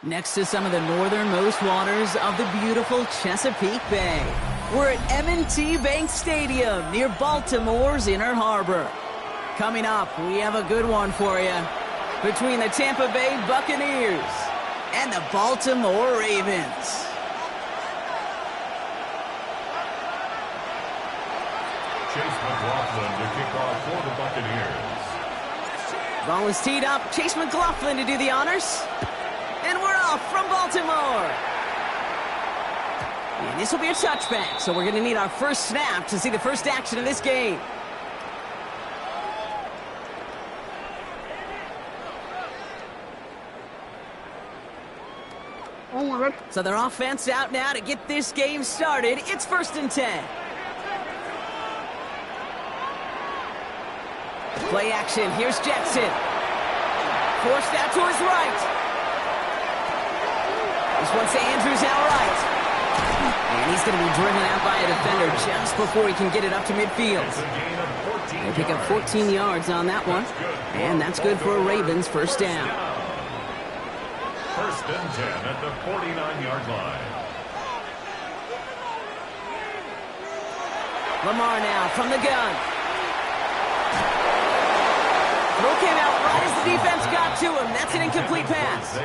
next to some of the northernmost waters of the beautiful Chesapeake Bay. We're at M&T Bank Stadium near Baltimore's Inner Harbor. Coming up, we have a good one for you between the Tampa Bay Buccaneers and the Baltimore Ravens. Chase McLaughlin to kick off for the Buccaneers. Ball is teed up. Chase McLaughlin to do the honors. And we're off from Baltimore. And this will be a touchback, so we're going to need our first snap to see the first action of this game. So their offense out now to get this game started. It's 1st and 10. Play action. Here's Jackson. Forced out to his right. This one's to Andrews out right. And he's going to be driven out by a defender just before he can get it up to midfield. They pick up 14 yards on that one. And that's good for a Ravens first down. 1st and 10 at the 49-yard line. Lamar now from the gun. Throw came out right as the defense got to him. That's an incomplete pass.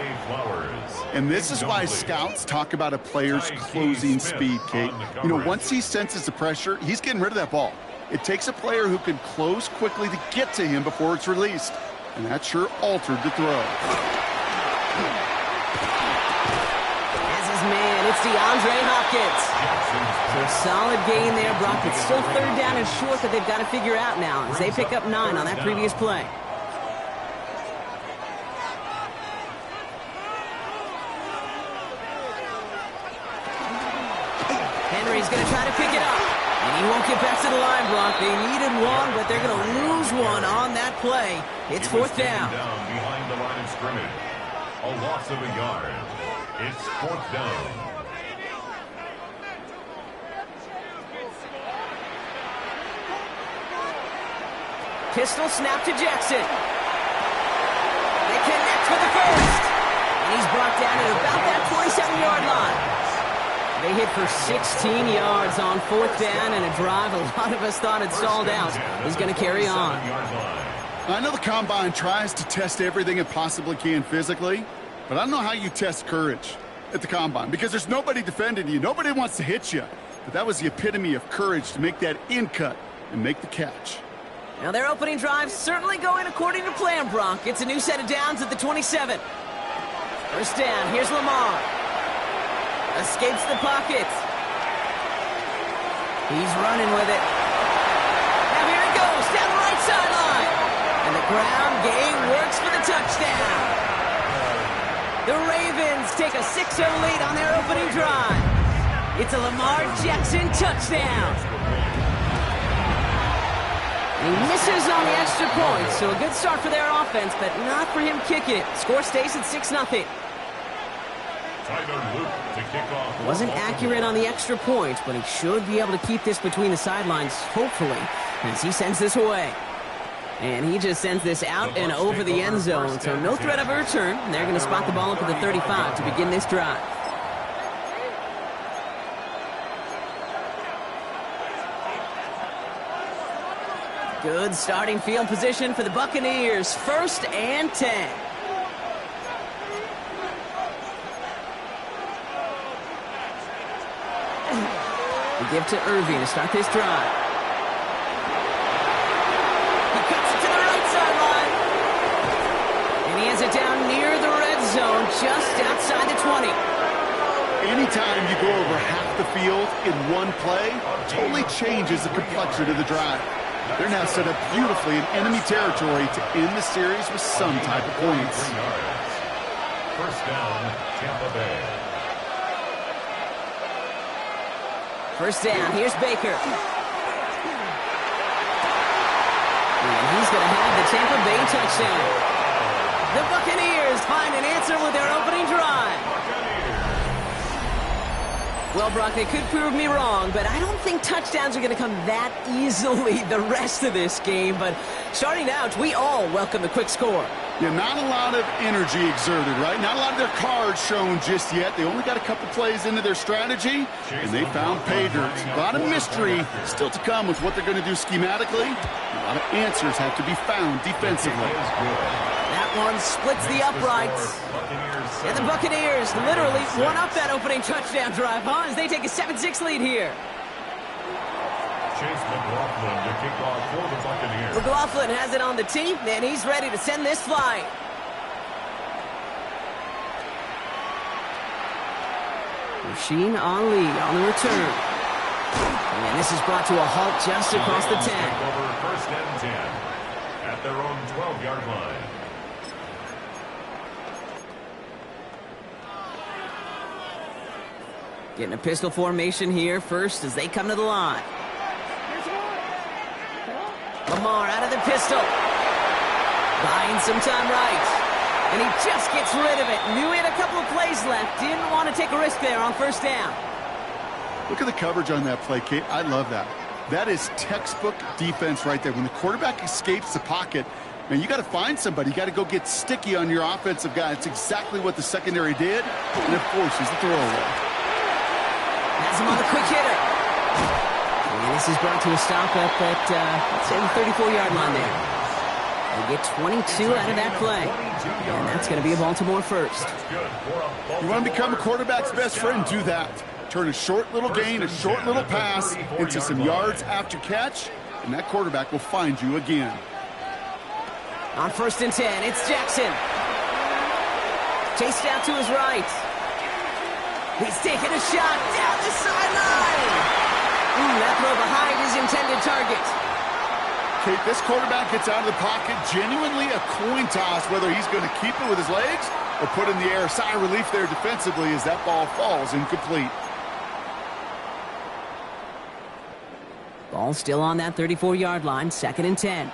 And this is why scouts talk about a player's closing speed, Kate. You know, once he senses the pressure, he's getting rid of that ball. It takes a player who can close quickly to get to him before it's released. And that sure altered the throw. As his man, it's DeAndre Hopkins. So a solid gain there, Brock. It's still 3rd down and short that they've got to figure out now as they pick up 9 on that previous play. Henry's going to try to pick it up. And he won't get back to the line, Brock. They needed one, but they're going to lose one on that play. It's 4th down. Behind the line of scrimmage. A loss of a yard. It's 4th down. Pistol snap to Jackson. They connect for the first. And he's brought down at about that 27-yard line. They hit for 16 yards on 4th down, and a drive a lot of us thought had stalled out is going to carry on. I know the Combine tries to test everything it possibly can physically, but I don't know how you test courage at the Combine because there's nobody defending you. Nobody wants to hit you. But that was the epitome of courage to make that in cut and make the catch. Now their opening drive certainly going according to plan, Brock. It's a new set of downs at the 27. First down, here's Lamar. Escapes the pocket. He's running with it. Now here he goes, down the right sideline. And the ground game works for the touchdown. The Ravens take a 6-0 lead on their opening drive. It's a Lamar Jackson touchdown. He misses on the extra point, so a good start for their offense, but not for him kicking it. Score stays at 6-0. Wasn't accurate on the extra point, but he should be able to keep this between the sidelines, hopefully, as he sends this away. And he just sends this out and over the end zone, so no threat of a return. They're going to spot the ball up at the 35 to begin this drive. Good starting field position for the Buccaneers. 1st and 10. We give to Irving to start this drive. He cuts it to the right sideline. And he has it down near the red zone, just outside the 20. Anytime you go over half the field in one play, totally changes the complexion of the drive. They're now set up beautifully in enemy territory to end the series with some type of points. First down, Tampa Bay. First down, here's Baker. And he's going to have the Tampa Bay touchdown. The Buccaneers find an answer with their opening drive. Well, Brock, they could prove me wrong, but I don't think touchdowns are going to come that easily the rest of this game. But starting out, we all welcome the quick score. Yeah, not a lot of energy exerted, right? Not a lot of their cards shown just yet. They only got a couple plays into their strategy, and they found pay dirt. A lot of mystery still to come with what they're going to do schematically. A lot of answers have to be found defensively. That one splits the uprights. And the Buccaneers literally won up that opening touchdown drive, huh? As they take a 7-6 lead here. Chase McLaughlin to kick off for the Buccaneers. McLaughlin has it on the tee, and he's ready to send this flying. Rasheen Ali on the return. And this is brought to a halt just across the 10. Over first and 10 at their own 12-yard line. Getting a pistol formation here first as they come to the line. Lamar out of the pistol. Buying some time right. And he just gets rid of it. Knew he had a couple of plays left. Didn't want to take a risk there on first down. Look at the coverage on that play, Kate. I love that. That is textbook defense right there. When the quarterback escapes the pocket, man, you got to find somebody. You got to go get sticky on your offensive guy. It's exactly what the secondary did, and it forces the throwaway. Has him on the quick hitter. And this is brought to a stop up at, let's say, the 34-yard line there. They get 22 out of that play. And that's going to be a Baltimore first. You want to become a quarterback's best friend, do that. Turn a short little gain, a short little pass into some yards after catch, and that quarterback will find you again. On first and 10, it's Jackson. Chased out to his right. He's taking a shot down the sideline. That throw behind his intended target. Kate, this quarterback gets out of the pocket, genuinely a coin toss, whether he's going to keep it with his legs or put in the air. Sigh of relief there defensively as that ball falls incomplete. Ball still on that 34-yard line, second and 10.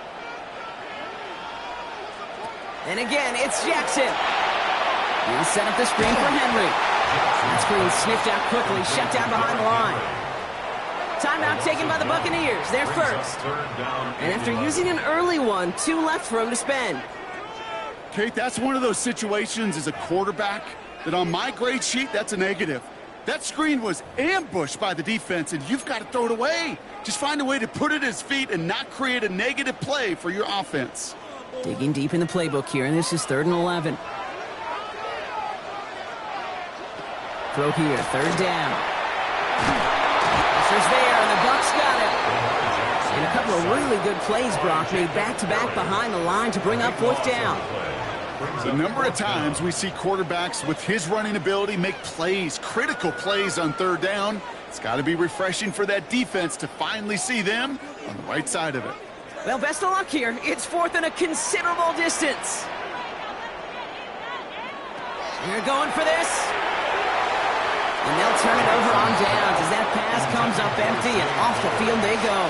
And again, it's Jackson. He'll set up the screen for Henry. That screen sniffed out quickly, shut down behind the line. Timeout taken by the Buccaneers. They're first. And after using an early one, 2 left for him to spend. Kate, that's one of those situations as a quarterback that on my grade sheet, that's a negative. That screen was ambushed by the defense, and you've got to throw it away. Just find a way to put it at his feet and not create a negative play for your offense. Digging deep in the playbook here, and this is 3rd and 11. Throw here, 3rd down. Pressure's there, and the Bucs got it. And a couple of really good plays, Brock, made back-to-back behind the line to bring up 4th down. The number of times we see quarterbacks with his running ability make plays, critical plays on 3rd down. It's got to be refreshing for that defense to finally see them on the right side of it. Well, best of luck here. It's 4th and a considerable distance. They're going for this. And they'll turn it over on downs as that pass comes up empty, and off the field they go.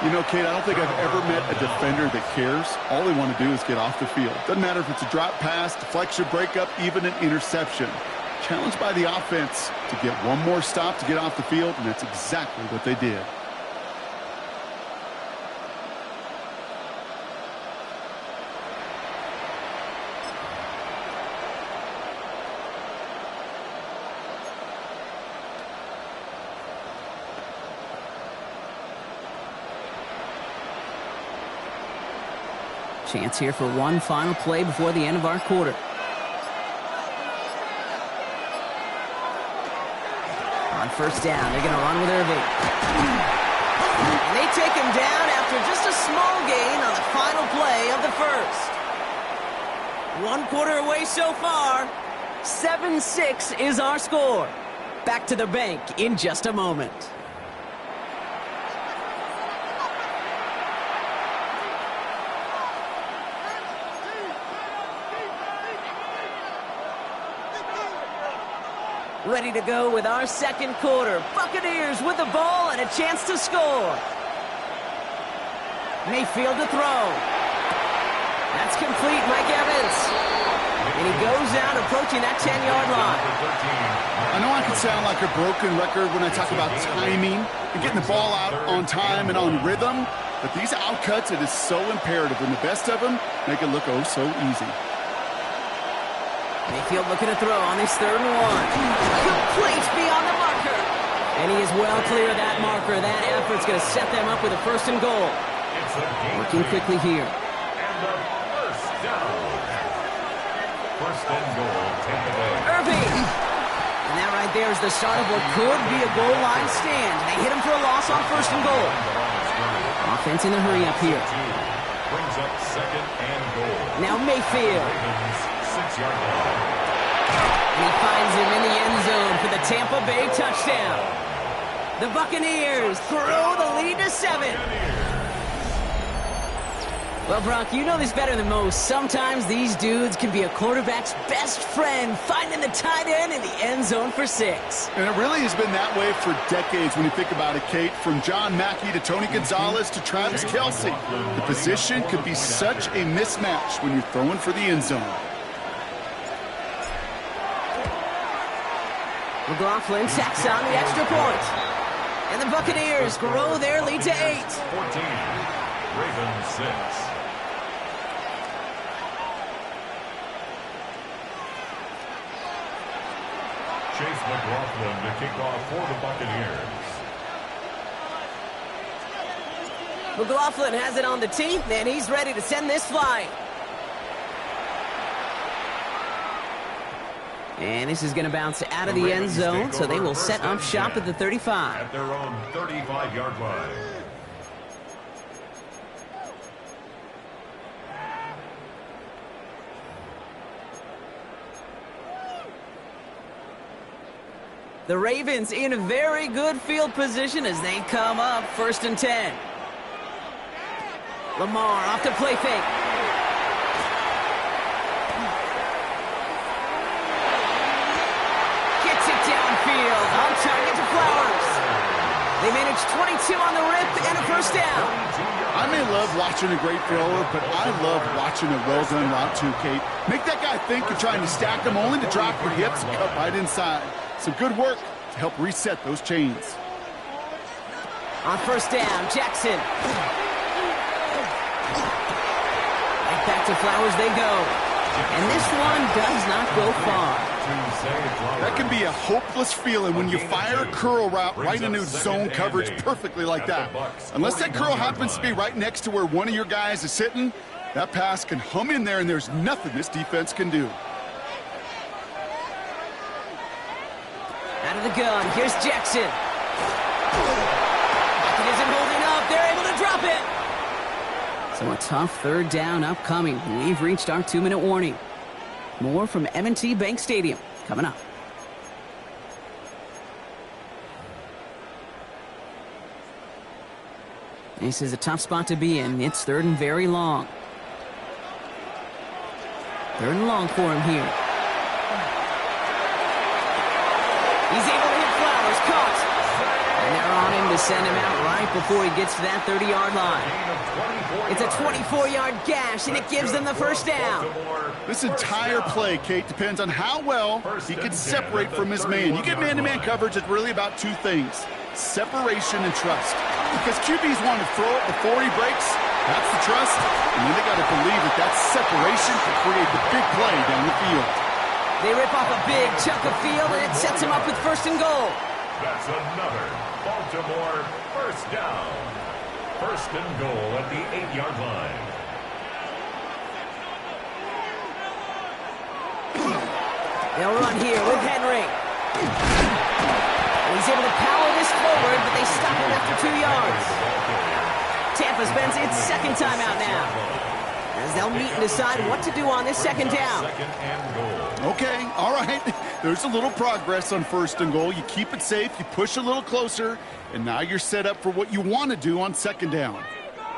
You know, Kate, I don't think I've ever met a defender that cares. All they want to do is get off the field. Doesn't matter if it's a drop pass, deflection, breakup, even an interception. Challenged by the offense to get one more stop to get off the field, and that's exactly what they did. Chance here for one final play before the end of our quarter. On first down, they're going to run with Irving. And they take him down after just a small gain on the final play of the first. 1 quarter away so far. 7-6 is our score. Back to the bank in just a moment. Ready to go with our 2nd quarter. Buccaneers with the ball and a chance to score. Mayfield to throw. That's complete, Mike Evans. And he goes out approaching that 10-yard line. I know I can sound like a broken record when I talk about timing and getting the ball out on time and on rhythm, but these outcuts, it is so imperative, and the best of them make it look oh so easy. Mayfield looking to throw on this 3rd and 1. Complete beyond the marker. And he is well clear of that marker. That effort's going to set them up with a 1st and goal. Working quickly here. And the first down. 1st and goal, Tampa Bay. Irving. And that right there is the start of what could be a goal line stand. They hit him for a loss on 1st and goal. Offense in a hurry up here. Brings up 2nd and goal. Now Mayfield. Ravens, 6-yard line. And he finds him in the end zone for the Tampa Bay touchdown. The Buccaneers throw the lead to 7. Well, Brock, you know this better than most. Sometimes these dudes can be a quarterback's best friend, finding the tight end in the end zone for 6. And it really has been that way for decades when you think about it, Kate. From John Mackey to Tony Gonzalez to Travis Kelce. The position can be such a mismatch when you're throwing for the end zone. McLaughlin tacks on the extra point. And the Buccaneers grow their lead to 8. 14. Ravens 6. Chase McLaughlin to kick off for the Buccaneers. McLaughlin has it on the tee, and he's ready to send this flying. And this is going to bounce out of the end zone, so they will set up shop at the 35. At their own 35-yard line. The Ravens in a very good field position as they come up 1st and 10. Lamar off the play fake. Gets it downfield. On target to Flowers. They manage 22 on the rip and a 1st down. I may love watching a great thrower, but I love watching a well-done route too, Kate. Make that guy think you're trying to stack them only to drop your hips and cut right inside. Some good work to help reset those chains. On 1st down, Jackson. Right back to Flowers they go. And this one does not go far. That can be a hopeless feeling when you fire a curl route right into zone coverage perfectly like that. Unless that curl happens to be right next to where one of your guys is sitting, that pass can hum in there and there's nothing this defense can do. Out of the gun, here's Jackson. It isn't holding up, they're able to drop it. So a tough 3rd down upcoming. We've reached our 2-minute warning. More from M&T Bank Stadium coming up. This is a tough spot to be in. It's 3rd and very long. 3rd and long for him here. He's able to hit Flowers, caught. And they're on him to send him out right before he gets to that 30-yard line. It's a 24-yard gash, and it gives them the 1st down. This entire play, Kate, depends on how well he can separate from his man. You get man-to-man coverage, it's really about 2 things, separation and trust. Because QBs want to throw it before he breaks, that's the trust, and then they got to believe that that separation can create the big play down the field. They rip off a big chunk of field, and it sets him up with 1st and goal. That's another Baltimore 1st down. 1st and goal at the 8-yard line. They'll run here with Henry. And he's able to power this forward, but they stop him after 2 yards. Tampa spends its 2nd timeout now, as they'll meet and decide what to do on this 2nd down. 2nd and goal. Okay, all right. There's a little progress on 1st and goal. You keep it safe, you push a little closer, and now you're set up for what you want to do on 2nd down.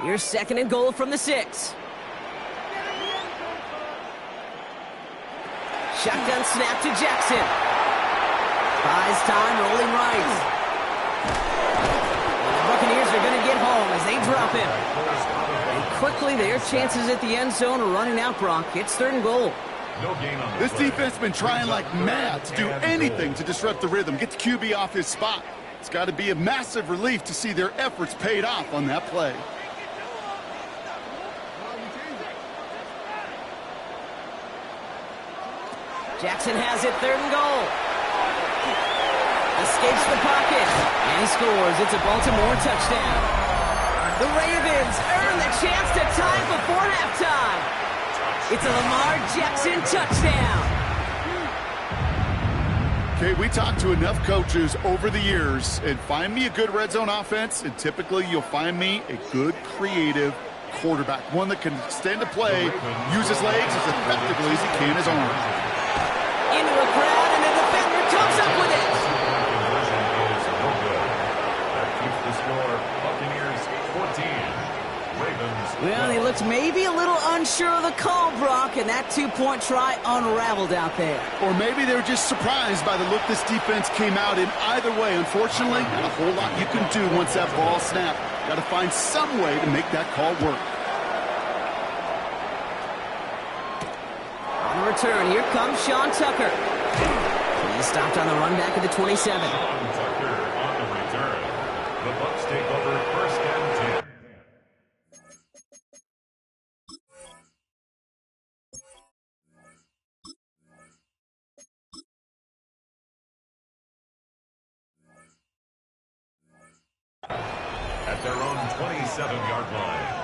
Here's 2nd and goal from the 6. Shotgun snap to Jackson. Buys time, rolling right. The Buccaneers are going to get home as they drop him. And quickly, their chances at the end zone are running out, Brock. It's 3rd and goal. No gain on the This play. defense has been trying like mad to do anything to disrupt the rhythm, get the QB off his spot. It's got to be a massive relief to see their efforts paid off on that play. Jackson has it, 3rd and goal. Escapes the pocket, and he scores. It's a Baltimore touchdown. The Ravens earn the chance to tie before halftime. It's a Lamar Jackson touchdown. Okay, we talked to enough coaches over the years, and find me a good red zone offense, and typically you'll find me a good creative quarterback, one that can extend a play, use his legs as effectively as he can his arm. Into a crowd, and the defender comes up with it. Conversion is no good. That keeps the score. Buccaneers 14. Ravens. Well, he looked maybe a little unsure of the call, Brock, and that 2-point try unraveled out there. Or maybe they're just surprised by the look this defense came out in. Either way, unfortunately, not a whole lot you can do once that ball snapped. Got to find some way to make that call work. On return, here comes Sean Tucker. He's stopped on the run back at the 27. Sean Tucker on the return. The Bucs take over 1st and 10. At their own 27-yard line.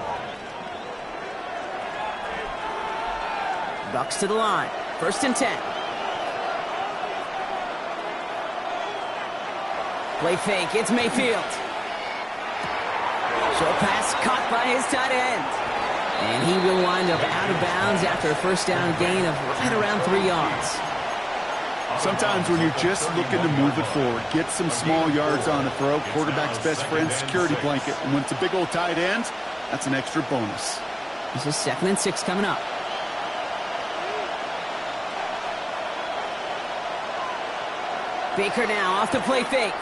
Bucs to the line. 1st and 10. Play fake. It's Mayfield. Short pass caught by his tight end. And he will wind up out of bounds after a 1st down gain of right around 3 yards. Sometimes when you're just looking to move it forward, get some small yards on a throw, quarterback's best friend, security blanket. And when it's a big old tight end, that's an extra bonus. This is 2nd and 6 coming up. Baker now off the play fake.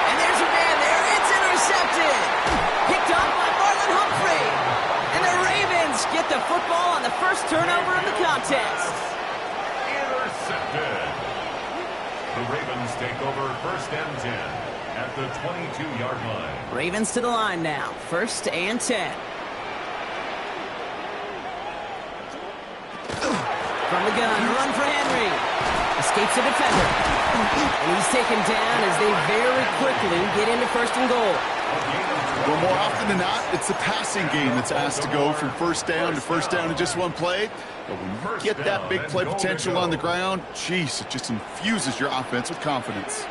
And there's a man there. It's intercepted. Picked up by Marlon Humphrey. And the Ravens get the football on the 1st turnover of the contest. Intercepted. The Ravens take over 1st and 10 at the 22-yard line. Ravens to the line now. 1st and 10. From the gun, run for Henry. Escapes the defender. And he's taken down as they very quickly get into 1st and goal. Well, more often than not, it's the passing game that's asked to go from 1st down to 1st down in just one play. But when you get that big play potential on the ground, geez, it just infuses your offense with confidence.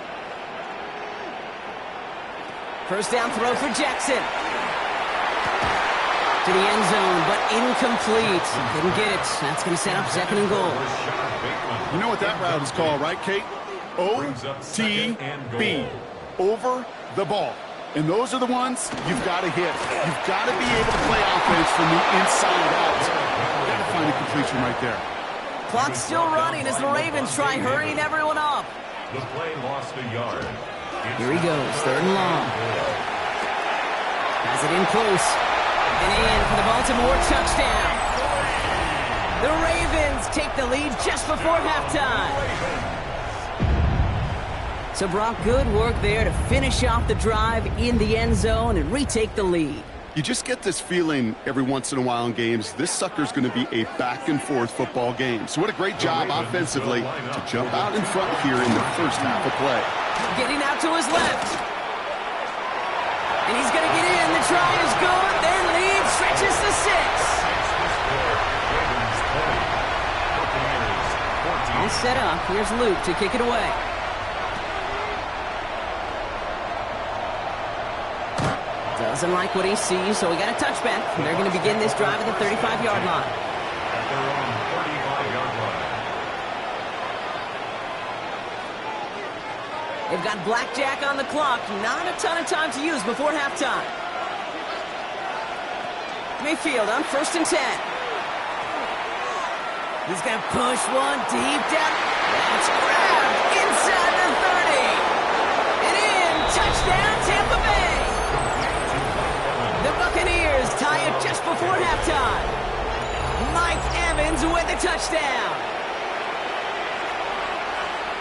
1st down throw for Jackson. To the end zone, but incomplete. Didn't get it. That's going to set up 2nd and goal. You know what that route is called, right, Kate? O-T-B. Over the ball. And those are the ones you've got to hit. You've got to be able to play offense from the inside out. You've got to find a completion right there. Clock's still running as the Ravens try hurrying everyone up. The play lost a yard. Here he goes, 3rd and long. Has it in close. And in for the Baltimore touchdown. The Ravens take the lead just before halftime. So Brock, good work there to finish off the drive in the end zone and retake the lead. You just get this feeling every once in a while in games, this sucker's going to be a back-and-forth football game. So what a great job offensively to jump out in front here in the 1st half of play. Getting out to his left. And he's going to get in. The try is good. Their lead stretches to 6. All set up. Here's Luke to kick it away. Doesn't like what he sees, so we got a touchback. They're going to begin this drive at the 35-yard line. At their own 35-yard line. They've got blackjack on the clock. Not a ton of time to use before halftime. Mayfield on 1st and 10. He's going to push one deep down. That's grabbed inside the 30. And in. Touchdown, Tampa Bay. The Buccaneers tie it just before halftime. Mike Evans with a touchdown.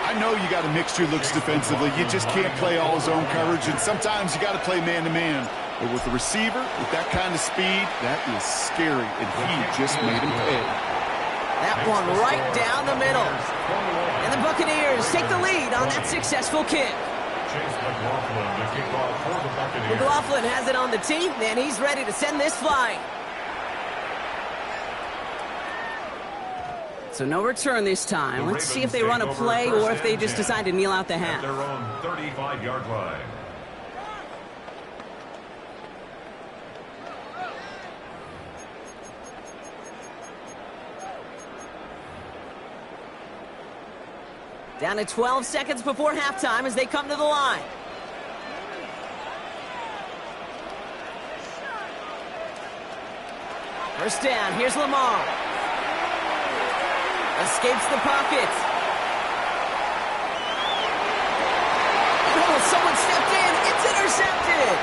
I know you got to mix your looks defensively. You just can't play all zone coverage, and sometimes you got to play man-to-man. But with the receiver, with that kind of speed, that is scary, and he just made him pay. That one right down the middle. And the Buccaneers take the lead on that successful kick. McLaughlin has it on the tee, and he's ready to send this flying. So no return this time. Let's see if they run a play or if they just decide to kneel out the half. At their own 35-yard line. Down to 12 seconds before halftime as they come to the line. First down, here's Lamar. Escapes the pocket. Oh, someone stepped in. It's intercepted.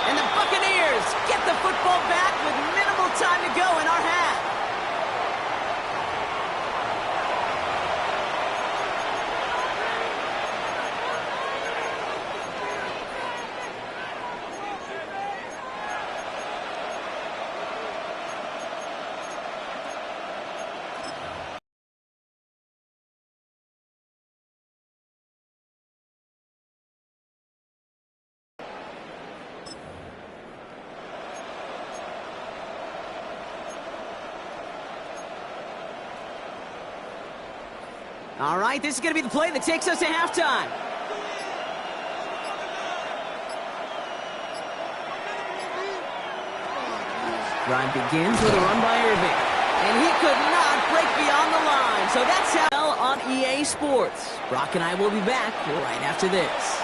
And the Buccaneers get the football back with minimal time to go in our half. All right, this is going to be the play that takes us to halftime. Drive begins with a run by Irving. And he could not break beyond the line. So that's how on EA Sports. Brock and I will be back right after this.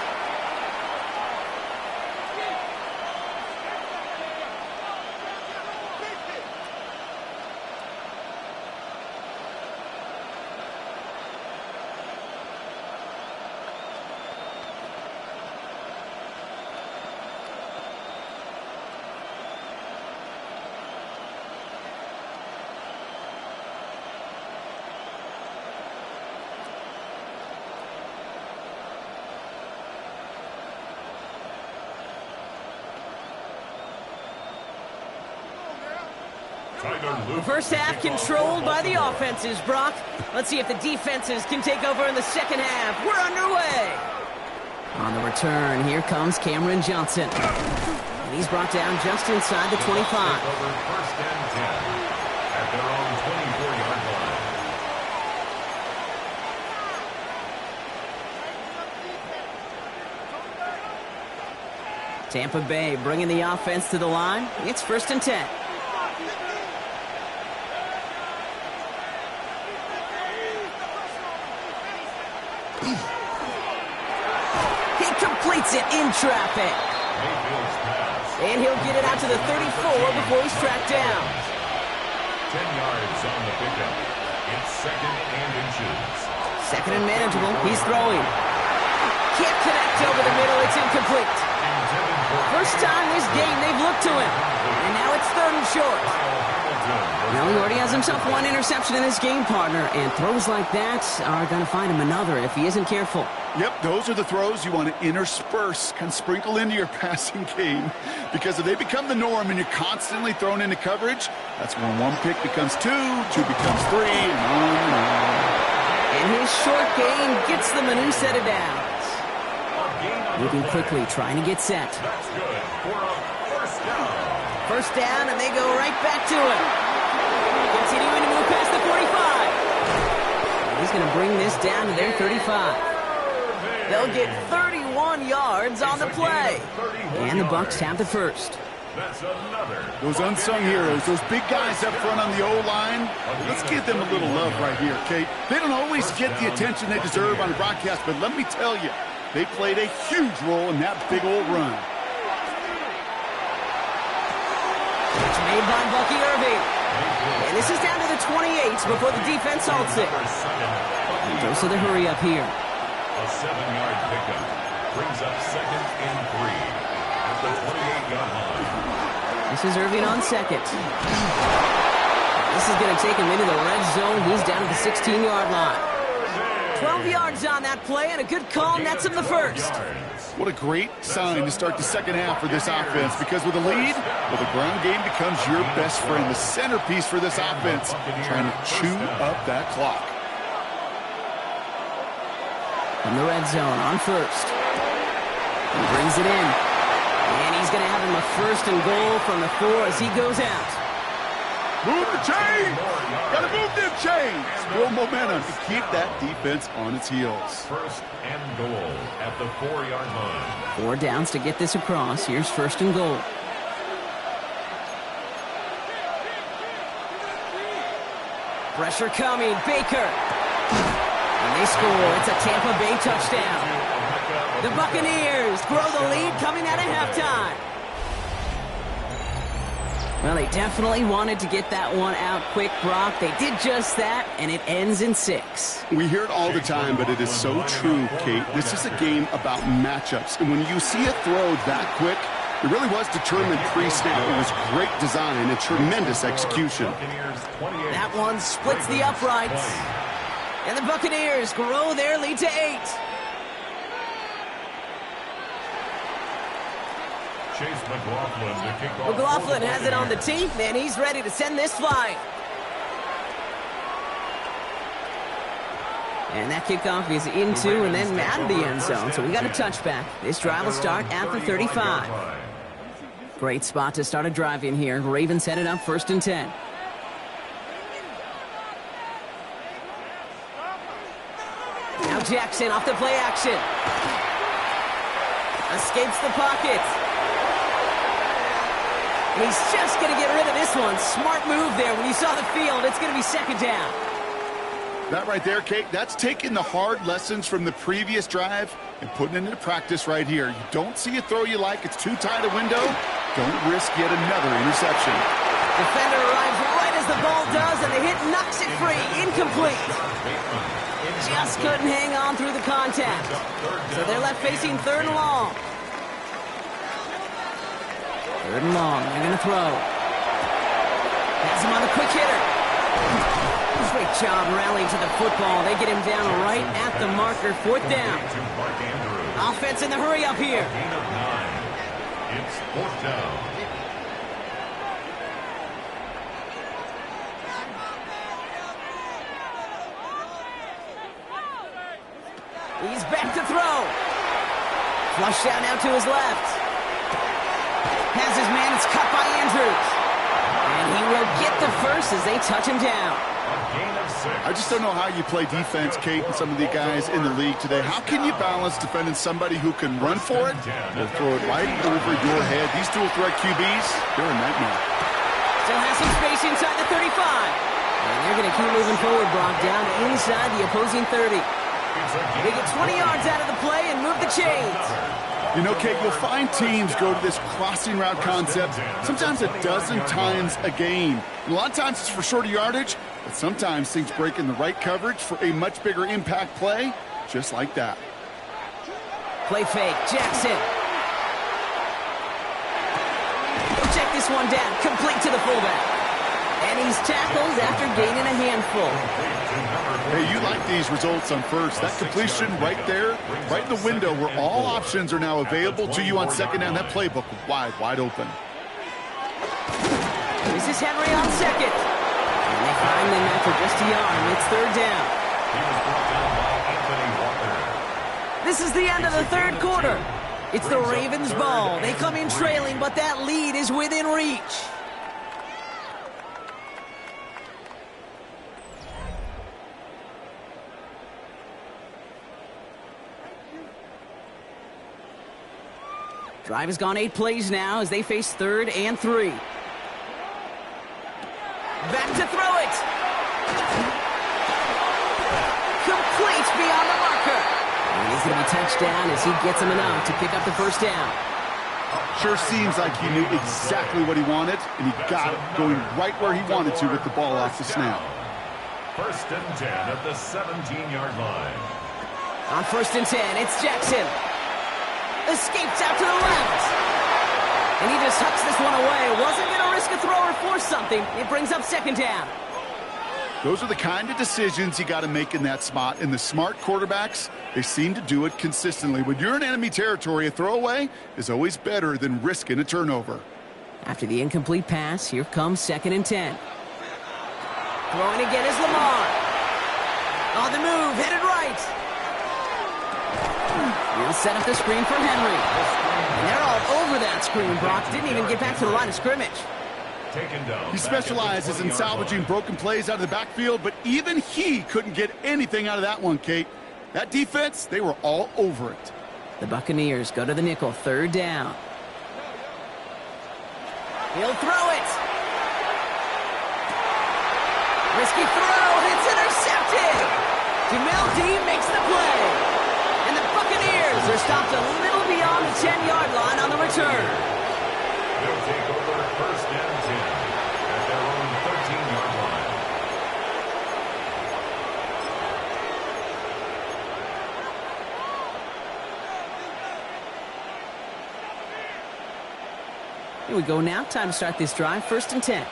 The first half controlled by the offenses, Brock. Let's see if the defenses can take over in the second half. We're underway. On the return, here comes Cameron Johnson. And he's brought down just inside the 25. First and 10 at their own 24-yard line. Tampa Bay bringing the offense to the line. It's first and 10. He completes it in traffic. And he'll get it out to the 34 before he's tracked down. 10 yards on the pickup. It's second and inches. Second and manageable. He's throwing. Can't connect over the middle. It's incomplete. First time this game they've looked to him. And now it's third and short. Now he already has himself one interception in this game, partner. And throws like that are going to find him another if he isn't careful. Yep, those are the throws you want to intersperse, kind of sprinkle into your passing game. Because if they become the norm and you're constantly thrown into coverage, that's when one pick becomes two becomes three, and on and on. And his short gain gets them a new set of downs. Moving quickly, trying to get set. That's good for a first down. First down, and they go right back to him. Continuing to move past the 45. He's going to bring this down to their 35. They'll get 31 yards on the play. And the Bucs have the first. That's another. Those unsung heroes, those big guys up front on the O-line, let's give them a little love right here, okay? They don't always get the attention they deserve on the broadcast, but let me tell you, they played a huge role in that big old run. It's made by Bucky Irving. And this is down to the 28 before the defense halts it. He goes to the hurry up here. A 7-yard pickup brings up second and 3 at the 28-yard line. This is Irving on second. This is going to take him into the red zone. He's down at the 16-yard line. 12 yards on that play, and a good call nets him the first. What a great sign to start the second half for this offense, because with a lead, well, the ground game becomes your best friend, the centerpiece for this offense, trying to chew up that clock. In the red zone on first. He brings it in. And he's going to have him a first and goal from the 4 as he goes out. Move the chains! Gotta move them chains! Build momentum to keep that defense on its heels. First and goal at the 4-yard line. 4 downs to get this across. Here's first and goal. Pressure coming. Baker. And they score. It's a Tampa Bay touchdown. The Buccaneers grow the lead coming out of halftime. Well, they definitely wanted to get that one out quick, Brock. They did just that, and it ends in 6. We hear it all the time, but it is so true, Kate. This is a game about matchups, and when you see a throw that quick, it really was determined pre-snap. It was great design and tremendous execution. That one splits the uprights, and the Buccaneers grow their lead to 8. Chase McLaughlin to kick off. McLaughlin has it on the tee, and he's ready to send this flying. And that kickoff is into and then out of the end zone, so we got a touchback. This drive will start at the 35. Great spot to start a drive in here. Ravens headed up first and 10. Now Jackson off the play action. Escapes the pocket. He's just going to get rid of this one. Smart move there. When you saw the field, it's going to be second down. That right there, Kate, that's taking the hard lessons from the previous drive and putting it into practice right here. You don't see a throw you like. It's too tight a window. Don't risk yet another interception. Defender arrives right as the ball does, and the hit knocks it free. Incomplete. Just couldn't hang on through the contact. So they're left facing third and long. Third and long. They're going to throw. Has him on the quick hitter. Great job rallying to the football. They get him down right at the marker. 4th down. Offense in the hurry up here. Gain of 9. It's 4th down. He's back to throw. Flush out now to his left. Has his man. It's cut by Andrews. And he will get the first as they touch him down. A gain of 6. I just don't know how you play defense, Kate, and some of the guys in the league today. How can you balance defending somebody who can run for it or throw it right over your head? These dual threat QBs, they're a nightmare. Still has some space inside the 35. And they're going to keep moving forward, Brock, down inside the opposing 30. They get 20 yards out of the play and move the chains. You know, Kate, you'll find teams go to this crossing route concept sometimes a dozen times a game. A lot of times it's for shorter yardage, but sometimes things break in the right coverage for a much bigger impact play, just like that. Play fake, Jackson. He'll check this one down, complete to the fullback. And he's tackled after gaining a handful. Hey, you like these results on first. That completion right there, right in the window where all options are now available to you on second down. That playbook wide open. This is Henry on second. And they find them after just a yard. It's 3rd down. This is the end of the 3rd quarter. It's the Ravens' ball. They come in trailing, but that lead is within reach. Drive has gone 8 plays now as they face 3rd and 3. Back to throw it. Complete beyond the marker. And he's going to be touched down as he gets him enough to pick up the first down. Sure seems like he knew exactly what he wanted, and he got it going right where he wanted to with the ball off the snap. 1st and 10 at the 17-yard line. On 1st and 10, it's Jackson. Escapes out to the left. And he just hucks this one away. Wasn't going to risk a throw or force something. It brings up 2nd down. Those are the kind of decisions you got to make in that spot. And the smart quarterbacks, they seem to do it consistently. When you're in enemy territory, a throwaway is always better than risking a turnover. After the incomplete pass, here comes 2nd and 10. Throwing again is Lamar. On the move, headed right. He'll set up the screen for Henry. And they're all over that screen. Brock didn't even get back to the line of scrimmage. He specializes in salvaging broken plays out of the backfield, but even he couldn't get anything out of that one, Kate. That defense, they were all over it. The Buccaneers go to the nickel, 3rd down. He'll throw it. Risky throw, and it's intercepted. Jamel Dean makes the play. And the Buccaneers are stopped a little beyond the 10-yard line on the return. They'll take over 1st and 10 at their own 13-yard line. Here we go now. Time to start this drive. 1st and 10.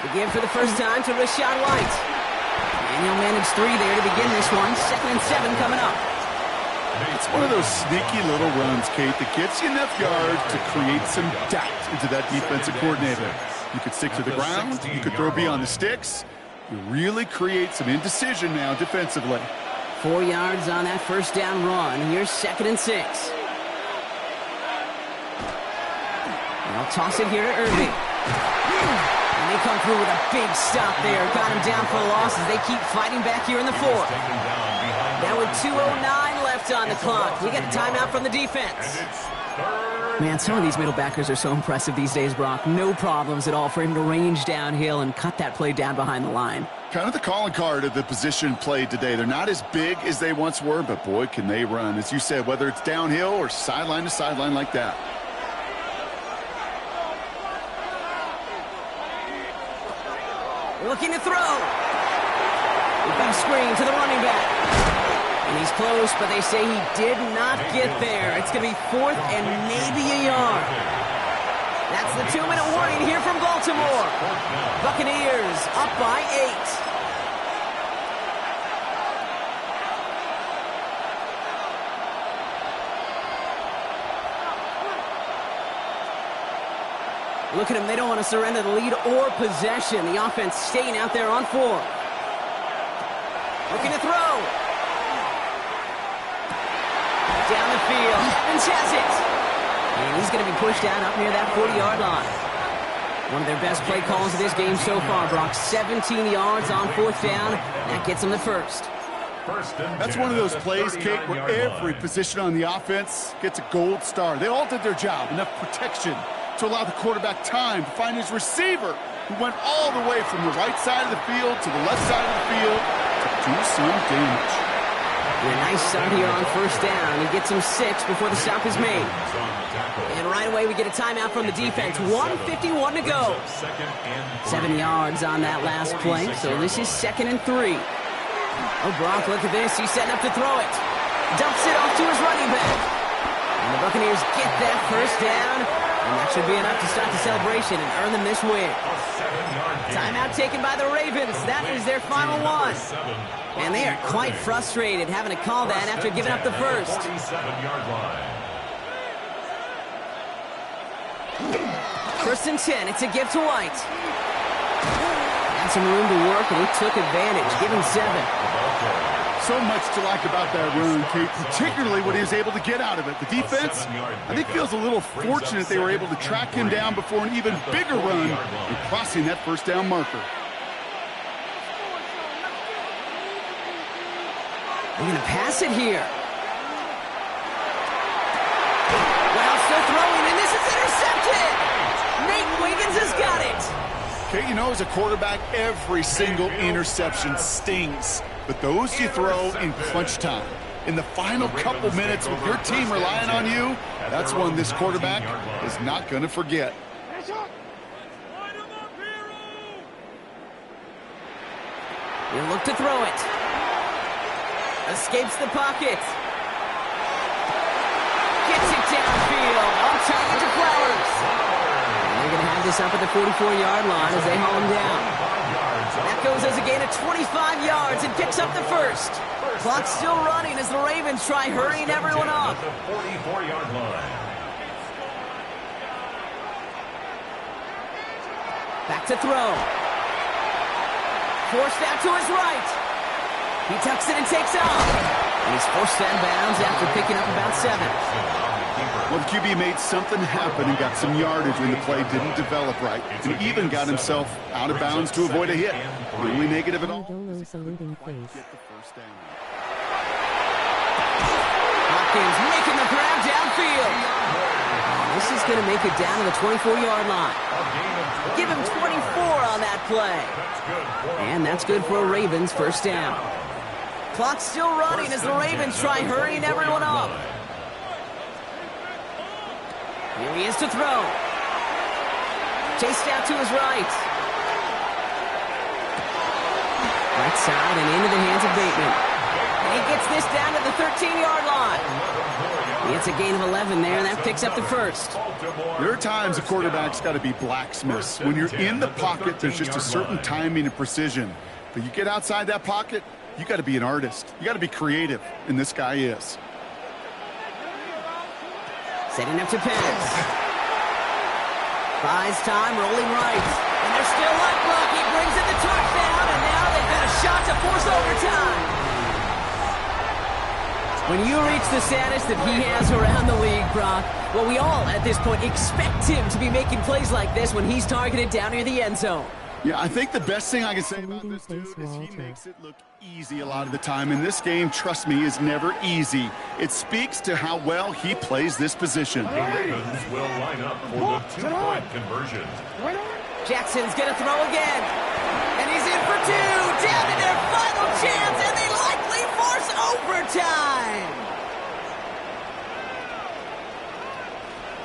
The give for the first time to Rachaad White. And he'll manage 3 there to begin this one. 2nd and 7 coming up. It's one of those sneaky little runs, Kate, that gets you enough yards to create some doubt into that defensive coordinator. You could stick to the ground. You could throw beyond the sticks. You really create some indecision now defensively. 4 yards on that 1st down run. Here's 2nd and 6. And I'll toss it here to Irving. And they come through with a big stop there. Got him down for a loss as they keep fighting back here in the 4th. Now with 2:09 left on the clock, we got a timeout from the defense. Man, some of these middle backers are so impressive these days, Brock. No problems at all for him to range downhill and cut that play down behind the line. Kind of the calling card of the position played today. They're not as big as they once were, but boy, can they run. As you said, whether it's downhill or sideline to sideline like that. Looking to throw. We've got a screen to the running back. And he's close, but they say he did not get there. It's going to be 4th and maybe a yard. That's the 2-minute warning here from Baltimore. Buccaneers up by 8. Look at them. They don't want to surrender the lead or possession. The offense staying out there on 4. Looking to throw. Down the field. Evans has it. And he's going to be pushed down up near that 40-yard line. One of their best play calls of this game so far, Brock. 17 yards on 4th down. That gets them the 1st. That's one of those plays, Kate, where every position on the offense gets a gold star. They all did their job. Enough protection to allow the quarterback time to find his receiver, who went all the way from the right side of the field to the left side of the field to do some damage. And a nice start here on 1st down. He gets him 6 before the stop is made. And right away we get a timeout from the defense. 1:51 to go. 7 yards on that last play, so this is 2nd and 3. Oh, Brock, look at this. He's setting up to throw it. Dumps it off to his running back. And the Buccaneers get that 1st down. And that should be enough to start the celebration and earn them this win. Timeout taken by the Ravens. That is their final one. And they are quite frustrated having to call that after giving up the 1st. 1st and 10. It's a give to White. Had some room to work, and he took advantage. Give him 7. So much to like about that run, Kate, particularly what he was able to get out of it. The defense, I think, feels a little fortunate they were able to track him down before an even bigger run and crossing that 1st down marker. They're going to pass it here. Well, still throwing, and this is intercepted. Nate Wiggins has got it. Kate, you know, as a quarterback, every single interception stings. But those you throw in crunch time. In the final couple minutes with your team relying on you, that's one this quarterback is not going to forget. He'll look to throw it. Escapes the pocket. Gets it downfield. On target to Flowers. And they're going this up at the 44-yard line as they haul him down. That goes as a gain of 25 yards and picks up the first. Clock's still running as the Ravens try hurrying everyone up. The 44-yard line. Back to throw. Forced out to his right. He tucks it and takes off. And he's forced out of bounds after picking up about 7. Well, the QB made something happen and got some yardage when the play didn't develop right. And even got himself out of bounds to avoid a hit. The only negative at all. Dolo saluting face. Hopkins making the grab downfield. This is going to make it down to the 24-yard line. Give him 24 on that play. And that's good for a Ravens first down. Clock's still running as the Ravens try hurrying everyone up. Here he is to throw. Chased out to his right. Right side and into the hands of Bateman. And he gets this down to the 13-yard line. He gets a gain of 11 there, and that picks up the first. There are times a quarterback's got to be blacksmiths. When you're in the pocket, there's just a certain timing and precision. But you get outside that pocket, you got to be an artist. You got to be creative, and this guy is. Setting up to pass. Buys time, rolling right. And they're still up, block. He brings in the touchdown, and now they've got a shot to force overtime. When you reach the status that he has around the league, Brock, well, we all, at this point, expect him to be making plays like this when he's targeted down near the end zone. Yeah, I think the best thing I can say about this dude is he makes it look easy a lot of the time. And this game, trust me, is never easy. It speaks to how well he plays this position. The Ravens will line up for the 2-point conversion. Jackson's going to throw again. And he's in for 2. Down to their final chance, and they likely force overtime.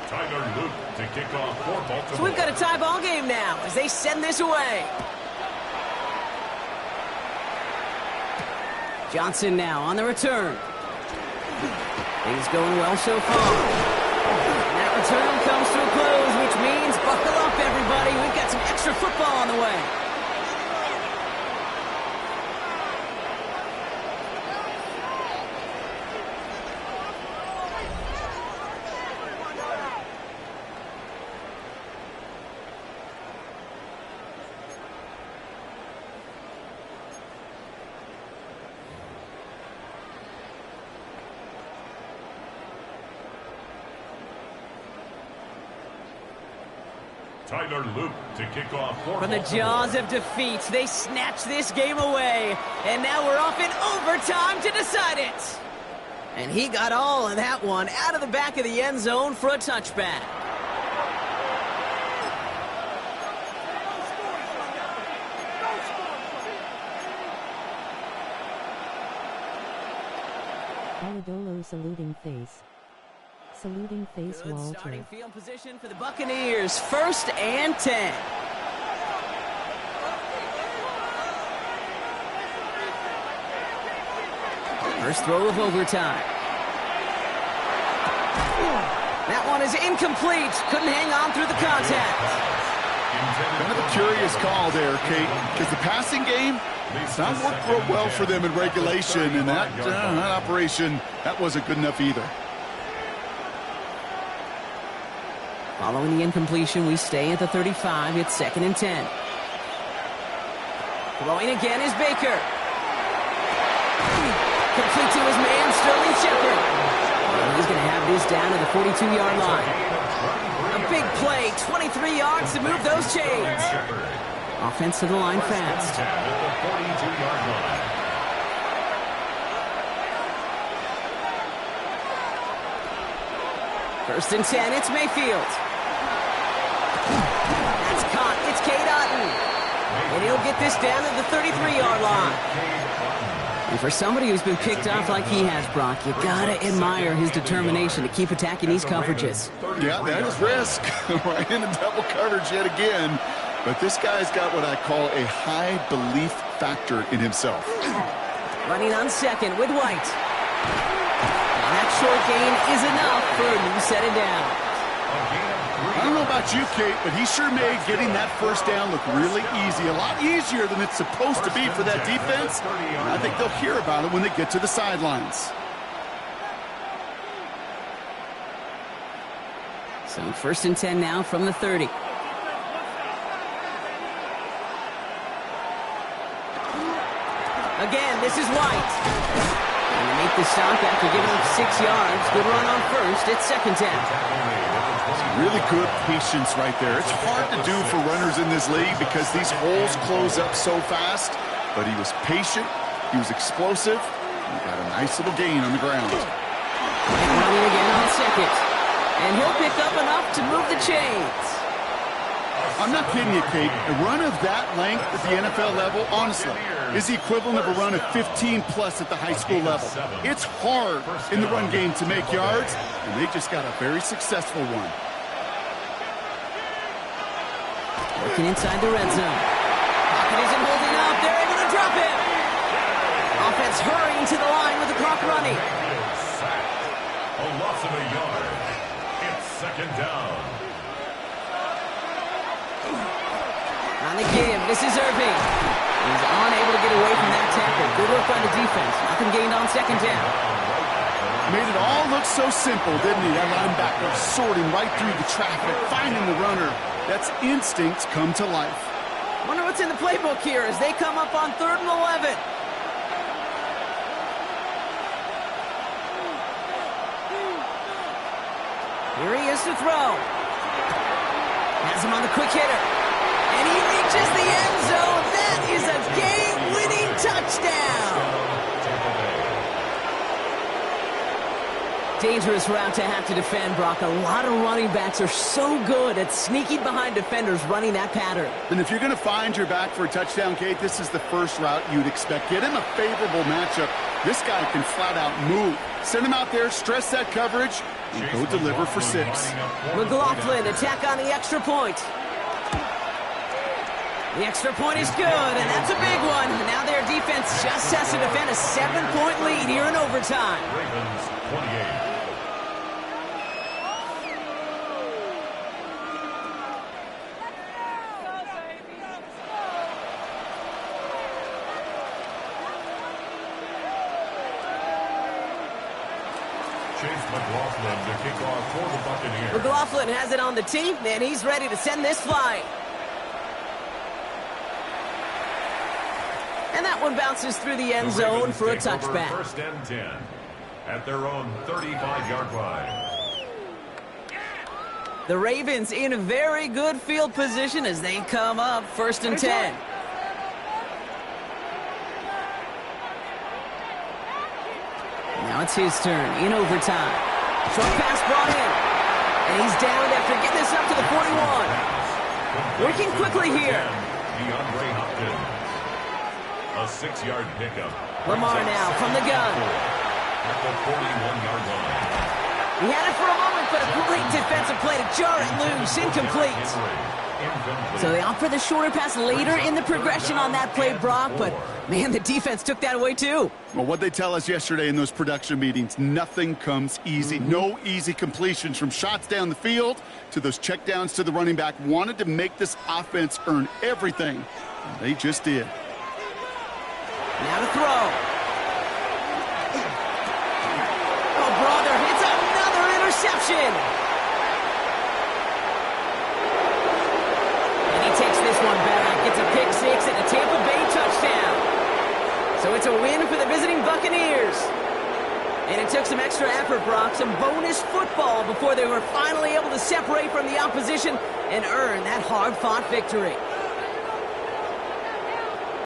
Tyler Luke to kick off for Baltimore. So we've got a tie ball game now as they send this away. Johnson now on the return. Things going well so far. And that return comes to a close, which means buckle up, everybody. We've got some extra football on the way. Tyler Luke to kick off for From the jaws of defeat, they snatch this game away. And now we're off in overtime to decide it. And he got all of that one out of the back of the end zone for a touchback. Dolo saluting face. Saluting face Good Walter. starting field position for the Buccaneers. 1st and 10. First throw of overtime. That one is incomplete. Couldn't hang on through the contact. Kind of a curious call there, Kate, because the passing game, it's not worked real well for them in regulation, and that operation, that wasn't good enough either. Following the incompletion, we stay at the 35. It's 2nd and 10. Throwing again is Baker. Complete to his man, Sterling Shepard. And he's going to have this down to the 42-yard line. A big play, 23 yards to move those chains. Offense to the line fast. 1st and 10, it's Mayfield. That's caught, it's Cade Otton. And he'll get this down to the 33-yard line. And for somebody who's been picked off like he has, Brock, you gotta admire his determination to keep attacking these coverages. Yeah, that is risk. Right in the double coverage yet again. But this guy's got what I call a high belief factor in himself. Running on 2nd with White. And that short gain is enough for a new set of down. I don't know about you, Kate, but he sure made getting that first down look really easy. A lot easier than it's supposed to be for that defense. And I think they'll hear about it when they get to the sidelines. So 1st and 10 now from the 30. Again, this is White. And they make the stop after giving up 6 yards. Good run on first. It's 2nd down. Really good patience right there. It's hard to do for runners in this league because these holes close up so fast. But he was patient. He was explosive. He got a nice little gain on the ground. And running again on 2nd. And he'll pick up enough to move the chains. I'm not kidding you, Kate. A run of that length at the NFL level, honestly, is the equivalent of a run of 15-plus at the high school level. It's hard in the run game to make yards, and they just got a very successful one. Working inside the red zone. Pocket isn't holding up. They're able to drop it. Offense hurrying to the line with the clock running. A loss of a yard. It's 2nd down. On the give, this is Irving. He's unable to get away from that tackle. Good work by the defense. Nothing gained on 2nd down. Made it all look so simple, didn't he? That linebacker sorting right through the traffic, finding the runner. That's instincts come to life. Wonder what's in the playbook here as they come up on 3rd and 11. Here he is to throw. Has him on the quick hitter. And he reaches the end zone. That is a game-winning touchdown. Dangerous route to have to defend, Brock. A lot of running backs are so good at sneaking behind defenders running that pattern. And if you're going to find your back for a touchdown, Kate, this is the first route you'd expect. Get him a favorable matchup. This guy can flat out move. Send him out there, stress that coverage, and go deliver for 6. McLaughlin attack on the extra point. The extra point is good, and that's a big one. Now their defense just has to defend a 7-point lead here in overtime. Ravens 28. McLaughlin to kick off for the Buccaneers. McLaughlin has it on the tee, and he's ready to send this flying. And that one bounces through the end zone for a touchback. 1st and 10 at their own 35-yard line. The Ravens in a very good field position as they come up 1st and 10. Now it's his turn in overtime. Short pass brought in. And he's down after getting this up to the 41. Working quickly here. DeAndre Hopkins. A 6-yard pickup. Lamar now from the gun. At the 41-yard line. He had it for a moment, but a great defensive play to jar it loose. Incomplete. So they opt for the shorter pass later in the progression on that play, Brock, but man, the defense took that away too. Well, what they tell us yesterday in those production meetings, nothing comes easy. No easy completions from shots down the field to those checkdowns to the running back. Wanted to make this offense earn everything. And they just did. Now to throw. Oh, brother, it's another interception. Takes this one back. It's a pick 6 and a Tampa Bay touchdown. So it's a win for the visiting Buccaneers. And it took some extra effort, Brock, some bonus football before they were finally able to separate from the opposition and earn that hard-fought victory.